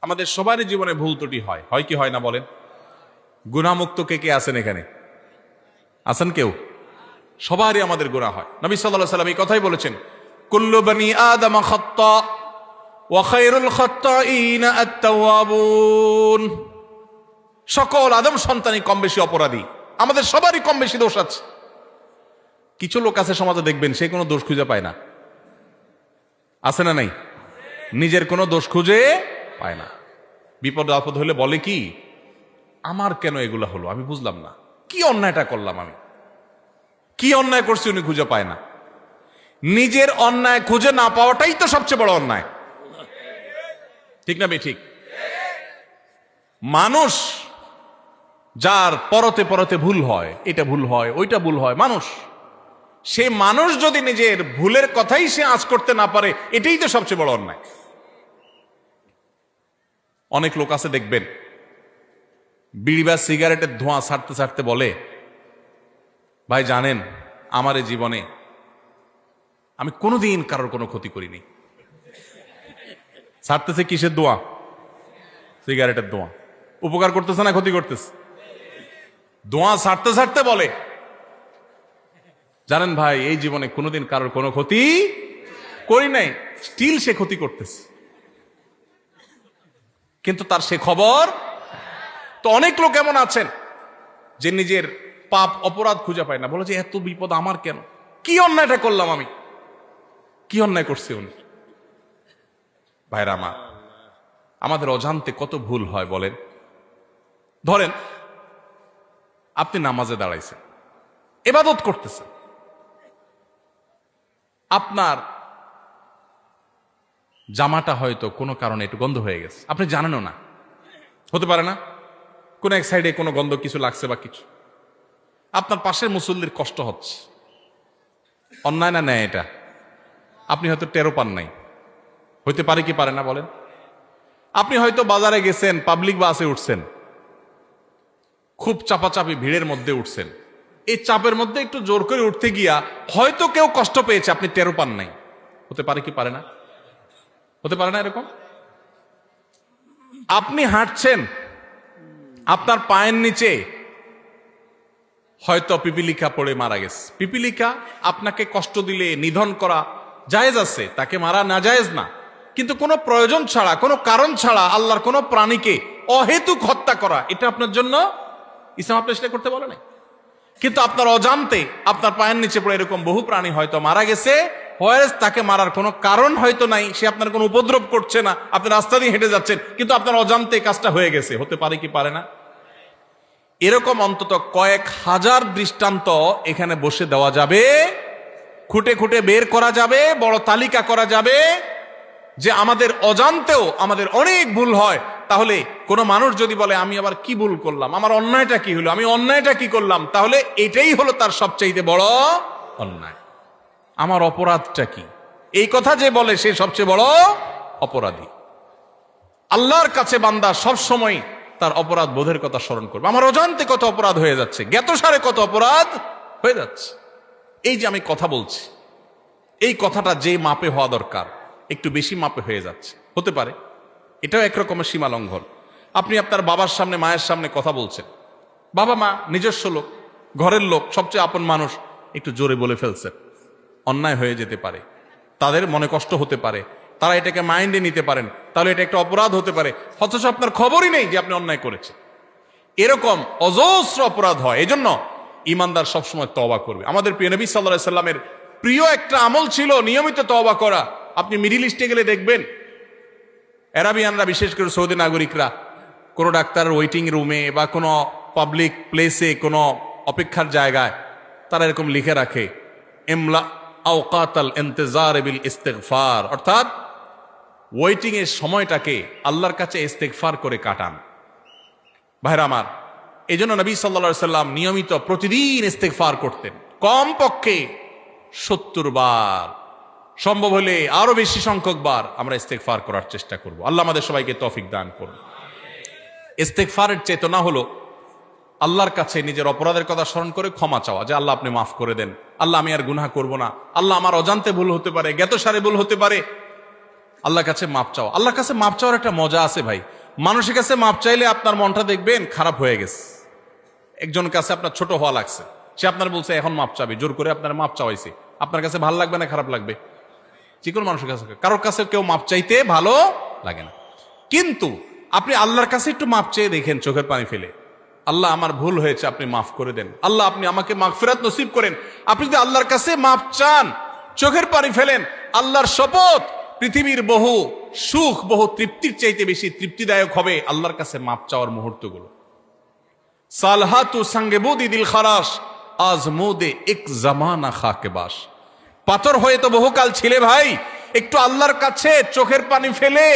আমাদের সবারই জীবনে ভুল ত্রুটি হয়, হয় কি হয় না বলেন? গুনাহমুক্ত কে কে আছেন এখানে? আছেন কেউ? সবারই আমাদের গুনাহ হয়। নবী সাল্লাল্লাহু আলাইহি ওয়াসাল্লাম এই কথাই বলেছেন, কুল্লু বনি আদম খাত্তা ওয়া খায়রুল খাত্তাইনা আত-তাওয়াবুন। সকল আদম সন্তানই কম বেশি অপরাধী, আমাদের সবারই কম বেশি দোষ আছে। কিছু লোক আছে সমাজে দেখবেন সে কোনো দোষ খুঁজে পায় না, আছে না নাই? নিজের কোনো দোষ খুঁজে পায় না। বিপদ আপদ হলে বলে কি, আমার কেন এগুলা হলো, আমি বুঝলাম না, কি অন্যায়টা করলাম, আমি কি অন্যায় করছি উনি খুঁজে পায় না। নিজের অন্যায় খুঁজে না পাওয়াটাই তো সবচেয়ে বড় অন্যায়, ঠিক না? ঠিক। মানুষ যার পরতে পরতে ভুল হয়, এটা ভুল হয়, ওইটা ভুল হয়, মানুষ, সে মানুষ যদি নিজের ভুলের কথাই সে আঁচ করতে না পারে, এটাই তো সবচেয়ে বড় অন্যায়। অনেক লোক আছে দেখবেন বিড়ি বা সিগারেটের ধোঁয়া ছাড়তে ছাড়তে বলে, ভাই জানেন আমার এই জীবনে আমি কোনোদিন কারোর কোনো ক্ষতি করিনি। ছাড়তেছে কিসের ধোঁয়া? সিগারেটের ধোঁয়া। উপকার করতেছে না ক্ষতি করতেছে? ধোঁয়া ছাড়তে ছাড়তে বলে, জানেন ভাই এই জীবনে কোনোদিন কারোর কোনো ক্ষতি করি নাই। স্টিল সে ক্ষতি করতেছে, কিন্তু তার সে খবর। তো অনেক লোক এমন আছেন যে নিজের পাপ অপরাধ খুঁজে পায় না, বলে যে এত বিপদ আমার কেন, কি অন্যায়টা করলাম আমি, কি অন্যায় করছে উনি। ভাইরা আমার, আমাদের অজান্তে কত ভুল হয় বলেন। ধরেন আপনি নামাজে দাঁড়াইছেন, ইবাদত করতেছেন, আপনার জামাটা হয়তো কোনো কারণে একটু গন্ধ হয়ে গেছে, আপনি জানেনও না, হতে পারে না কোনো এক সাইডে কোনো গন্ধ কিছু লাগছে বা কিছু, আপনার পাশের মুসল্লির কষ্ট হচ্ছে, অন্যায় না ন্যায় এটা? আপনি হয়তো টেরো পান নাই, হইতে পারে কি পারে না বলেন? আপনি হয়তো বাজারে গেছেন, পাবলিক বাসে উঠছেন, খুব চাপাচাপি ভিড়ের মধ্যে উঠছেন, এই চাপের মধ্যে একটু জোর করে উঠতে গিয়া হয়তো কেউ কষ্ট পেয়েছে, আপনি টেরো পান নাই, হতে পারে কি পারে না? হতে পারে না এরকম? আপনি হাঁটছেন, আপনার পায়ের নিচে হয়তো পিপিলিকা পড়ে মারা গেছে। পিপিলিকা আপনাকে কষ্ট দিলে নিধন করা জায়েজ আছে, তাকে মারা না জায়েজ না, কিন্তু কোনো প্রয়োজন ছাড়া, কোনো কারণ ছাড়া আল্লাহর কোনো প্রাণীকে অহেতুক হত্যা করা, এটা আপনার জন্য ইসলাম আপনি সেটা করতে বলে নাই। কিন্তু আপনার অজান্তে আপনার পায়ের নিচে পড়ে এরকম বহু প্রাণী হয়তো মারা গেছে, তাকে মারার কোনো কারণ হয়তো নাই, সে আপনার কোনো উপদ্রব করছে না, আপনি রাস্তা দিয়ে হেঁটে যাচ্ছেন, কিন্তু আপনার অজান্তে কাজটা হয়ে গেছে, হতে পারে কি পারে না? এরকম অন্তত কয়েক হাজার দৃষ্টান্ত এখানে বসে দেওয়া যাবে, খুঁটে খুঁটে বের করা যাবে, বড় তালিকা করা যাবে, যে আমাদের অজান্তেও আমাদের অনেক ভুল হয়। তাহলে কোনো মানুষ যদি বলে আমি আবার কি ভুল করলাম, আমার অন্যায়টা কি হলো, আমি অন্যায়টা কি করলাম, তাহলে এটাই হলো তার সবচাইতে বড় অন্যায়। আমার অপরাধটা কি, এই কথা যে বলে সে সবচেয়ে বড় অপরাধী। আল্লাহর কাছে বান্দা সব সময় তার অপরাধ বোধের কথা স্মরণ করবে। আমার অজান্তে কত অপরাধ হয়ে যাচ্ছে, জ্ঞাতসারে কত অপরাধ হয়ে যাচ্ছে। এই যে আমি কথা বলছি, এই কথাটা যে মাপে হওয়া দরকার একটু বেশি মাপে হয়ে যাচ্ছে, হতে পারে এটাও একরকমের সীমা লঙ্ঘন। আপনি আপনার বাবার সামনে, মায়ের সামনে কথা বলছেন, বাবা মা নিজস্ব লোক, ঘরের লোক, সবচেয়ে আপন মানুষ, একটু জোরে বলে ফেলছেন, অন্যায় হয়ে যেতে পারে, তাদের মনে কষ্ট হতে পারে, তারা এটাকে মাইন্ডে নিতে পারেন, তাহলে এটা একটা অপরাধ হতে পারে, অথচ আপনার খবরই নেই যে আপনি অন্যায় করেছেন। এরকম অজস্র অপরাধ হয়। এজন্য ইমানদার সবসময় তওবা করবে। আমাদের প্রিয় নবী সাল্লাল্লাহু আলাইহি সাল্লামের প্রিয় একটা আমল ছিল নিয়মিত তওবা করা। আপনি মিডিল ইস্টে গেলে দেখবেন আরাবিয়ানরা, বিশেষ করে সৌদি নাগরিকরা, কোনো ডাক্তারের ওয়েটিং রুমে বা কোনো পাবলিক প্লেসে, কোনো অপেক্ষার জায়গায় তারা এরকম লিখে রাখে, ইমলা আওকাতাল ইন্তেজার বিল ইস্তিগফার, অর্থাৎ ওয়েটিং এর সময়টাকে আল্লাহর কাছে ইস্তিগফার করে কাটান। ভাইরা আমার, এই জন্য নবী সাল্লাল্লাহু আলাইহি সাল্লাম নিয়মিত প্রতিদিন ইস্তিগফার করতেন, কমপক্ষে 70 বার, সম্ভব হলে আরো বেশি সংখ্যক বার আমরা ইস্তিগফার করার চেষ্টা করব। আল্লাহ আমাদের সবাইকে তৌফিক দান করুন। ইস্তিগফারের চেতনা হলো আল্লাহর কাছে নিজের অপরাধের কথা স্মরণ করে ক্ষমা চাওয়া, যে আল্লাহ আপনি মাফ করে দেন, আল্লাহ আমি আর গুনাহ করব না, আল্লাহ আমার অজান্তে ভুল হতে পারে, জ্ঞাতসারে ভুল হতে পারে, আল্লাহর কাছে মাপ চাওয়া। আল্লাহর কাছে মাপ চাওয়ার একটা মজা আছে ভাই। মানুষের কাছে মাপ চাইলে আপনার মনটা দেখবেন খারাপ হয়ে গেছে। একজন কাছে আপনার ছোট হওয়া লাগছে, সে আপনার বলছে এখন মাপ চাবে, জোর করে আপনার মাপ চাওয়াইছে, আপনার কাছে ভালো লাগবে না খারাপ লাগবে? যে কোনো মানুষের কাছে, কারোর কাছে কেউ মাপ চাইতে ভালো লাগে না। কিন্তু আপনি আল্লাহর কাছে একটু মাপ চেয়ে দেখেন চোখের পানি ফেলে, আল্লাহ আমার ভুল হয়েছে, আপনি মাফ করে দেন, আল্লাহ আপনি আমাকে মাগফিরাত নসিব করেন। আপনি যদি আল্লাহর কাছে মাপ চান, চোখের পানি ফেলেন, আল্লাহর শপথ পৃথিবীর বহু সুখ, বহু তৃপ্তির চাইতে বেশি তৃপ্তিদায়ক হবে আল্লাহর কাছে মাপ চাওয়ার মুহূর্তগুলো। সালহাতু সঙ্গে বুদি দিল খারাস আজমুদে এক জামানা খাকে বাস। পাথর হয়ে তো বহুকাল ছিলে ভাই, একটু আল্লাহর কাছে চোখের পানি ফেলে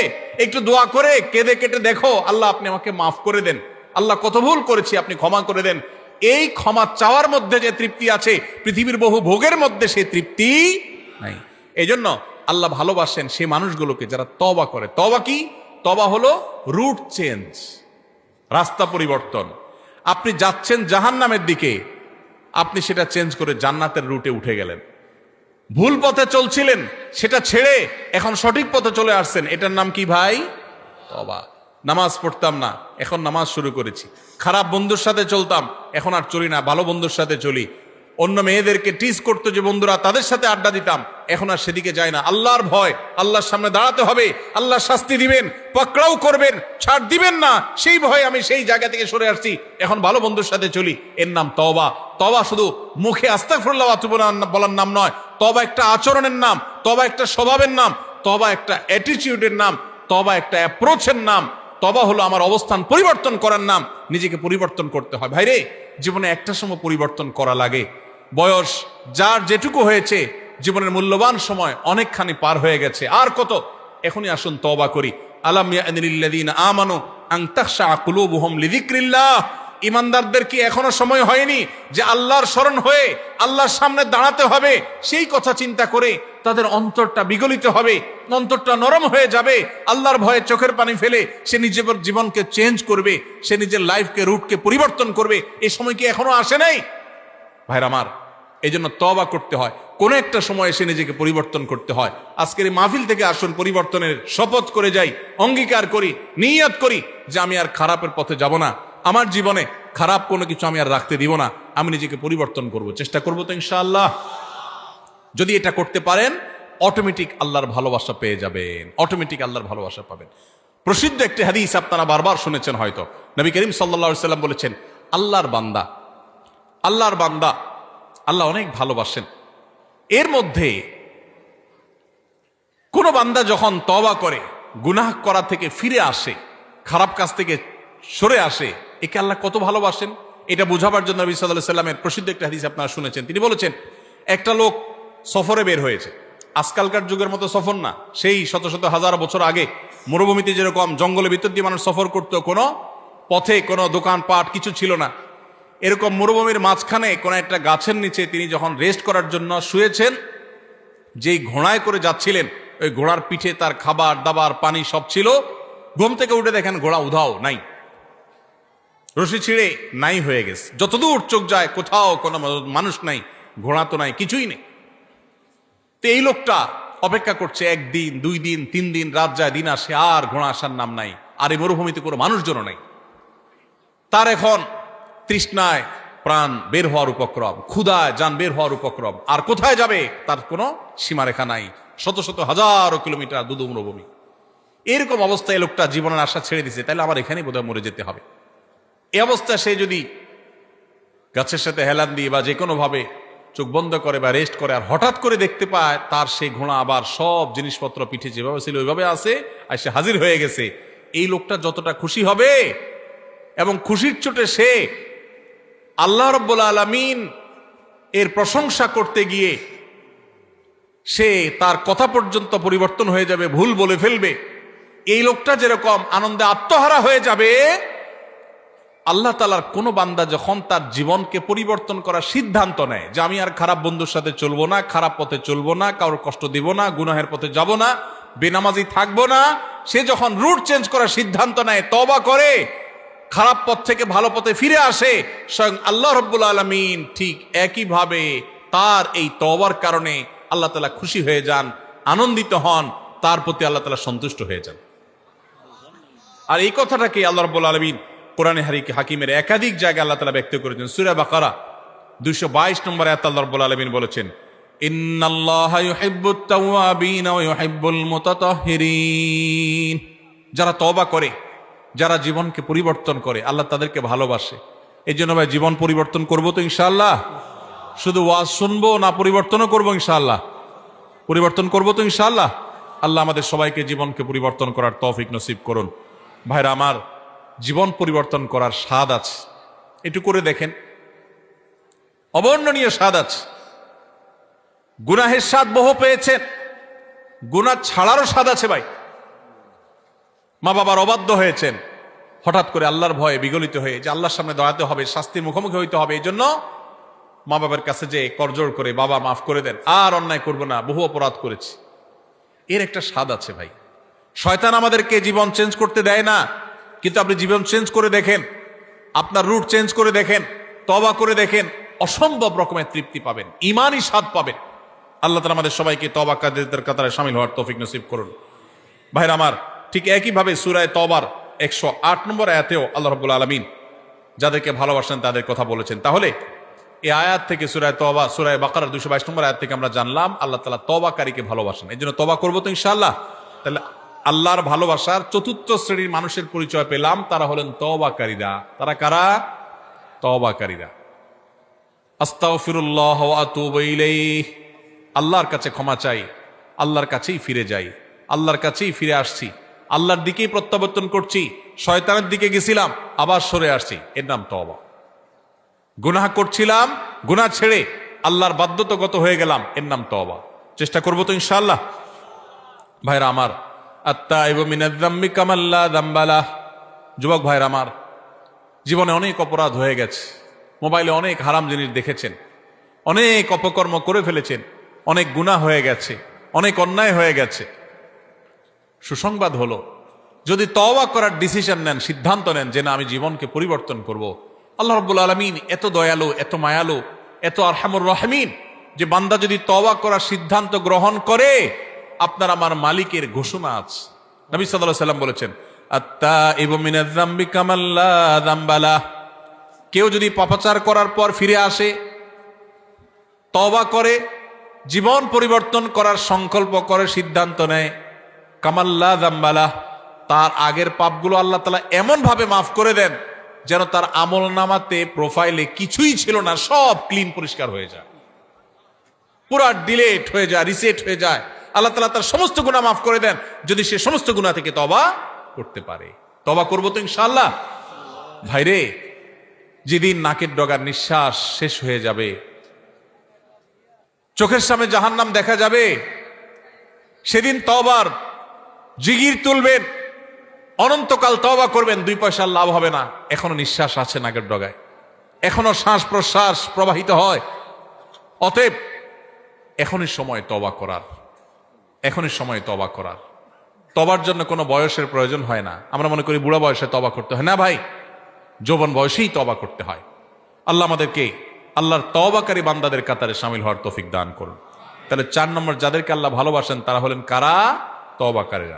একটু দোয়া করে কেঁদে কেটে দেখো, আল্লাহ আপনি আমাকে মাফ করে দেন, আল্লাহ কত ভুল করেছি আপনি ক্ষমা করে দেন। এই ক্ষমা চাওয়ার মধ্যে যে তৃপ্তি আছে, পৃথিবীর বহু ভোগের মধ্যে সেই তৃপ্তি নাই। এই জন্য আল্লাহ ভালোবাসেন সেই মানুষগুলোকে যারা তওবা করে। তওবা কি? তওবা হলো রুট চেঞ্জ, রাস্তা পরিবর্তন। আপনি যাচ্ছেন জাহান্নামের দিকে, আপনি সেটা চেঞ্জ করে জান্নাতের রুটে উঠে গেলেন। ভুল পথে চলছিলেন, সেটা ছেড়ে এখন সঠিক পথে চলে আসছেন, এটার নাম কি ভাই? তওবা। নামাজ পড়তাম না, এখন নামাজ শুরু করেছি। খারাপ বন্ধুর সাথে চলতাম, এখন আর চলি না, ভালো বন্ধুর সাথে চলি। অন্য মেয়েদেরকে টিজ করতো যে বন্ধুরা, তাদের সাথে আড্ডা দিতাম, এখন আর সেদিকে যায় না। আল্লাহর ভয়, আল্লাহর সামনে দাঁড়াতে হবে, আল্লাহ শাস্তি দিবেন, পাকড়াও করবেন, ছাড় দিবেন না, সেই ভয়ে আমি সেই জায়গা থেকে সরে আসছি, এখন ভালো বন্ধুর সাথে চলি। এর নাম তওবা। তওবা শুধু মুখে আস্তাগফিরুল্লাহ বলার নাম নয়, তওবা একটা আচরণের নাম, তওবা একটা স্বভাবের নাম, তওবা একটা অ্যাটিটিউডের নাম, তওবা একটা অ্যাপ্রোচের নাম। তওবা হলো আমার অবস্থান পরিবর্তন করার নাম, নিজেকে পরিবর্তন করতে হয়। ভাইরে, জীবনে একটা সময় পরিবর্তন করা লাগে। বয়স যার যেটুকু হয়েছে, জীবনের মূল্যবান সময় অনেকখানি পার হয়ে গেছে, আর কত? এখনই আসুন তওবা করি। আলাম ইয়ানিল্লাযীনা আমানু আন তাখশা কুলুবুহুম লিযিকরিল্লাহ। ইমানদারদের কি এখনো সময় হয়নি যে আল্লাহর স্মরণ হয়ে আল্লাহর সামনে দাঁড়াতে হবে? সেই কথা চিন্তা করে তাদের অন্তরটা বিগলিত হবে, অন্তরটা নরম হয়ে যাবে। আল্লাহর ভয়ে চোখের পানি ফেলে সে নিজের জীবনকে চেঞ্জ করবে, সে নিজের লাইফকে, রুটকে পরিবর্তন করবে। এই সময় কি এখনো আসে নাই? ভাইরা আমার, এই জন্য তওবা করতে হয়, কোন একটা সময় এসে নিজেকে পরিবর্তন করতে হয়। আজকের এই মাহফিল থেকে আসুন পরিবর্তনের শপথ করে যাই, অঙ্গীকার করি, নিয়ত করি যে আমি আর খারাপের পথে যাব না, আমার জীবনে খারাপ কোনো কিছু আমি আর রাখতে দিব না, আমি নিজেকে পরিবর্তন করব, চেষ্টা করবো তো ইনশাআল্লাহ। যদি এটা করতে পারেন, অটোমেটিক আল্লাহর ভালোবাসা পেয়ে যাবেন, অটোমেটিক আল্লাহর ভালোবাসা পাবেন। প্রসিদ্ধ একটি হাদিস আপনারা বারবার শুনেছেন হয়তো, নবী করিম সাল্লাল্লাহু আলাইহি সাল্লাম বলেছেন, আল্লাহর বান্দা, আল্লাহর বান্দা আল্লাহ অনেক ভালোবাসেন। এর মধ্যে কোন বান্দা যখন তওবা করে, গুনাহ করা থেকে ফিরে আসে, খারাপ কাজ থেকে সরে আসে, একে আল্লাহ কত ভালোবাসেন এটা বোঝাবার জন্য নবী সাল্লাল্লাহু আলাইহি সাল্লামের প্রসিদ্ধ একটা হাদিস আপনারা শুনেছেন। তিনি বলেছেন, একটা লোক সফরে বের হয়েছে, আজকালকার যুগের মতো সফর না, সেই শত শত হাজার বছর আগে মরুভূমিতে যেরকম জঙ্গলের ভিতর দিয়ে মানুষ সফর করতো, কোনো পথে কোনো দোকানপাট কিছু ছিল না, এরকম মরুভূমির মাঝখানে কোন একটা গাছের নিচে তিনি যখন রেস্ট করার জন্য শুয়েছেন, যেই ঘোড়ায় করে যাচ্ছিলেন, ওই ঘোড়ার পিঠে তার খাবার দাবার পানি সব ছিল। ঘুম থেকে উঠে দেখেন ঘোড়া উধাও, নাই, রশি ছিঁড়ে নাই হয়ে গেছে। যতদূর চোখ যায় কোথাও কোনো মানুষ নাই, ঘোড়া তো নাই, কিছুই নেই। তো এই লোকটা অপেক্ষা করছে, একদিন, 2 দিন, 3 দিন, রাত যায়, দিন আসে, আর ঘোড়া আসার নাম নাই, আর এই মরুভূমিতে কোনো মানুষজনও নাই। তার এখন তৃষ্ণায় প্রাণ বের হওয়ার উপক্রম, ক্ষুধায় যান বের হওয়ার উপক্রম, আর কোথায় যাবে তার কোনো সীমারেখা নাই, শত শত হাজারো কিলোমিটার দুধ মরুভূমি। এরকম অবস্থায় লোকটা জীবনের আশা ছেড়ে দিছে, তাহলে আবার এখানেই বোধহয় মরে যেতে হবে। এই অবস্থায় সে যদি গাছের সাথে হেলান দিয়ে বা যে কোনো ভাবে চোখ বন্ধ করে বা রেস্ট করে, আর হঠাৎ করে দেখতে পায় তার সেই ঘোড়া আবার সব জিনিসপত্র পিঠে যেভাবে ছিল ওইভাবে আছে, আর সে হাজির হয়ে গেছে, এই লোকটা যতটা খুশি হবে, এবং খুশির চোটে সে আল্লাহ রাব্বুল আলামিন এর প্রশংসা করতে গিয়ে সে তার কথা পর্যন্ত পরিবর্তন হয়ে যাবে, ভুল বলে ফেলবে। এই লোকটা যেরকম আনন্দে আত্মহারা হয়ে যাবে, আল্লাহ তাআলার কোনো বান্দা যখন তার জীবনকে পরিবর্তন করার সিদ্ধান্ত নেয় যে আমি আর খারাপ বন্ধুর সাথে চলবো না, খারাপ পথে চলবো না, কারোর কষ্ট দিব না, গুনাহের পথে যাব না, বেনামাজি থাকবো না, সে যখন রুট চেঞ্জ করার সিদ্ধান্ত নেয়, তওবা করে, খারাপ পথ থেকে ভালো পথে ফিরে আসে, স্বয়ং আল্লাহ রাব্বুল আলামিন ঠিক একইভাবে তার এই তওবার কারণে আল্লাহ তাআলা খুশি হয়ে যান, আনন্দিত হন, তার প্রতি আল্লাহ তাআলা সন্তুষ্ট হয়ে যান। আর এই কথাটাকে আল্লাহ রাব্বুল আলামিন কোরআনে হাকিমের একাধিক জায়গায় আল্লাহ তাআলা ব্যক্ত করেছেন। সূরা বাকারা 222 নম্বর আয়াত আল্লাহ রাব্বুল আলামিন বলেছেন, ইন্নাল্লাহা ইউহিব্বুত তাওয়াবিন ওয়া ইউহিব্বুল মুতাতাহহিরিন। যারা তওবা করে, যারা জীবনকে পরিবর্তন করে, আল্লাহ তাদেরকে ভালোবাসে। এই জন্য ভাই জীবন পরিবর্তন করবো তো ইনশাআল্লাহ? শুধু ওয়াজ শুনবো না, পরিবর্তনও করবো ইনশাআল্লাহ? পরিবর্তন করবো তো ইনশাআল্লাহ? আল্লাহ আমাদের সবাইকে জীবনকে পরিবর্তন করার তৌফিক নসিব করুন। ভাইরা আমার, জীবন পরিবর্তন করার স্বাদ আছে, একটু করে দেখেন, অবর্ণনীয় স্বাদ আছে। গুনাহের স্বাদ বহু পেয়েছেন, গুনাহ ছাড়ারও স্বাদ আছে ভাই। মা বাবার অবাধ্য হয়েছেন, হঠাৎ করে আল্লাহর ভয়ে বিগলিত হয়ে যে আল্লাহর সামনে দাঁড়াতে হবে, শাস্তির মুখোমুখি হইতে হবে, এই জন্য মা বাবার কাছে যে করজোড় করে, বাবা মাফ করে দেন, আর অন্যায় করবো না, বহু অপরাধ করেছি, এর একটা স্বাদ আছে ভাই। শয়তান আমাদেরকে জীবন চেঞ্জ করতে দেয় না, কিন্তু আপনি জীবন চেঞ্জ করে দেখেন, আপনার রুট চেঞ্জ করে দেখেন, তওবা করে দেখেন, অসম্ভব রকমের তৃপ্তি পাবেন, ঈমানি স্বাদ পাবেন। আল্লাহ তাআলা আমাদের সবাইকে তওবাকারীদের কাতারে শামিল হওয়ার তৌফিক নসিব করুন। ভাইরা আমার, ঠিক একইভাবে সূরা তওবার 108 নম্বর আয়াতেও আল্লাহ রাব্বুল আলামিন যাদেরকে ভালোবাসেন তাদের কথা বলেছেন। তাহলে এই আয়াত থেকে সূরা তওবা, সূরা বাকারার 222 নম্বর আয়াত থেকে আমরা জানলাম আল্লাহ তাআলা তওবাকারীকে ভালোবাসেন। এই জন্য তওবা করবো তো ইনশাআল্লাহ? তাহলে আল্লাহর ভালোবাসার চতুর্থ শ্রেণীর মানুষের পরিচয় পেলাম, তারা হলেন তওবাকারীরা। তারা কারা? তওবাকারীরা। আস্তাগফিরুল্লাহ ওয়া আতুবু ইলাইহি, আল্লাহর কাছে ক্ষমা চাই, আল্লাহর কাছেই ফিরে যাই, আল্লাহর কাছেই ফিরে আসছি, আল্লাহর দিকেই প্রত্যাবর্তন করছি, শয়তানের দিকে গেছিলাম আবার সরে আসছি, এর নাম তওবা। গুনাহ করছিলাম, গুনাহ ছেড়ে আল্লাহর বাধ্যতাগত হয়ে গেলাম, এর নাম তওবা। চেষ্টা করবো তো ইনশাআল্লাহ? ভাইরা আমার, আত্তাইবু মিনাজ যামবি কামান লা যামবা লাহ। যুবক ভাইরা আমার, জীবনে অনেক অপরাধ হয়ে গেছে, মোবাইলে অনেক হারাম জিনিস দেখেছেন, অনেক অপকর্ম করে ফেলেছেন, অনেক গুনাহ হয়ে গেছে, অনেক অন্যায় হয়ে গেছে। সুসংবাদ হলো, যদি তওবা করার ডিসিশন নেন, সিদ্ধান্ত নেন যে না আমি জীবনকে পরিবর্তন করব, আল্লাহ রাব্বুল আলামিন এত দয়ালু, এত মায়ালু, এত আরহামুর রাহিমিন যে বান্দা যদি তওবা করার সিদ্ধান্ত গ্রহণ করে, আপনার আমার মালিকের ঘোষণা আছে। নবী সাল্লাল্লাহু আলাইহি ওয়াসাল্লাম বলেছেন, আত্তাইবু মিনাজ যামবি কামান লা যামবা লাহ। কেউ যদি পাপাচার করার পর ফিরে আসে, তওবা করে, জীবন পরিবর্তন করার সংকল্প করে, সিদ্ধান্ত নেয়, কামান লা যামবা লাহ, তার আগের পাপগুলো আল্লাহ তাআলা এমন ভাবে মাফ করে দেন যেন তার আমল নামাতে, প্রোফাইলে কিছুই ছিল না, সব ক্লিন, পরিষ্কার হয়ে যায়, পুরা ডিলেট হয়ে যায়, রিসেট হয়ে যায়। আল্লাহ তাআলা তার সমস্ত গুনাহ মাফ করে দেন যদি সে সমস্ত গুনাহ থেকে তওবা করতে পারে। তওবা করবো তো ইনশাআল্লাহ? ভাইরে, যেদিন নাকের ডগার নিঃশ্বাস শেষ হয়ে যাবে, চোখের সামনে জাহান্নাম দেখা যাবে, সেদিন তওবার জিগির তুলবেন, অনন্তকাল তওবা করবেন, 2 পয়সার লাভ হবে না। এখনো নিঃশ্বাস আছে নাকের ডগায়, এখনো শ্বাস প্রশ্বাস প্রবাহিত হয়। অতএব এখনই সময় তওবা করার, এখনই সময় তওবা করার। তওবার জন্য কোনো বয়সের প্রয়োজন হয় না। আমরা মনে করি বুড়া বয়সে তওবা করতে হয়, না ভাই, যৌবন বয়সেই তওবা করতে হয়। আল্লাহ আমাদেরকে আল্লাহর তওবাকারী বান্দাদের কাতারে শামিল হওয়ার তৌফিক দান করুন। তাহলে 4 নম্বর, যাদেরকে আল্লাহ ভালোবাসেন তারা হলেন কারা? তওবাকারীরা।